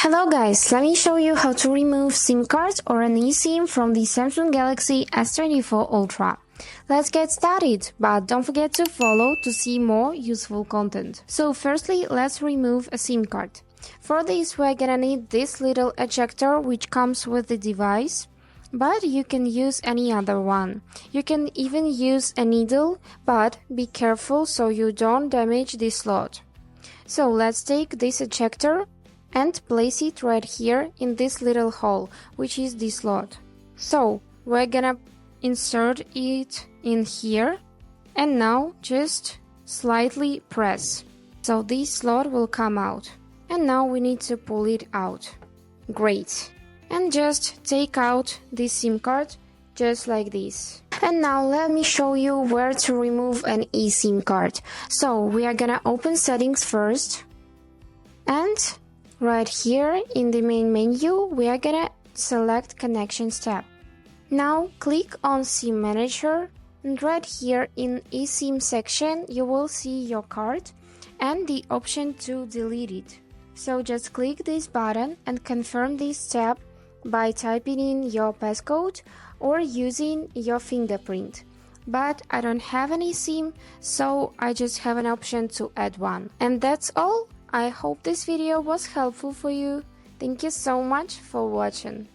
Hello guys, let me show you how to remove SIM cards or an eSIM from the Samsung Galaxy S24 Ultra. Let's get started, but don't forget to follow to see more useful content. So firstly, let's remove a SIM card. For this, we're gonna need this little ejector which comes with the device, but you can use any other one. You can even use a needle, but be careful so you don't damage the slot. So let's take this ejector and place it right here in this little hole, which is the slot. So we're gonna insert it in here and now just slightly press. So this slot will come out. And now we need to pull it out. Great. And just take out this SIM card just like this. And now let me show you where to remove an eSIM card. So we are gonna open settings first, and right here in the main menu we are gonna select connections tab. Now click on SIM manager, and right here in eSIM section you will see your card and the option to delete it. So just click this button and confirm this tab by typing in your passcode or using your fingerprint. But I don't have any SIM, so I just have an option to add one. And that's all. I hope this video was helpful for you. Thank you so much for watching.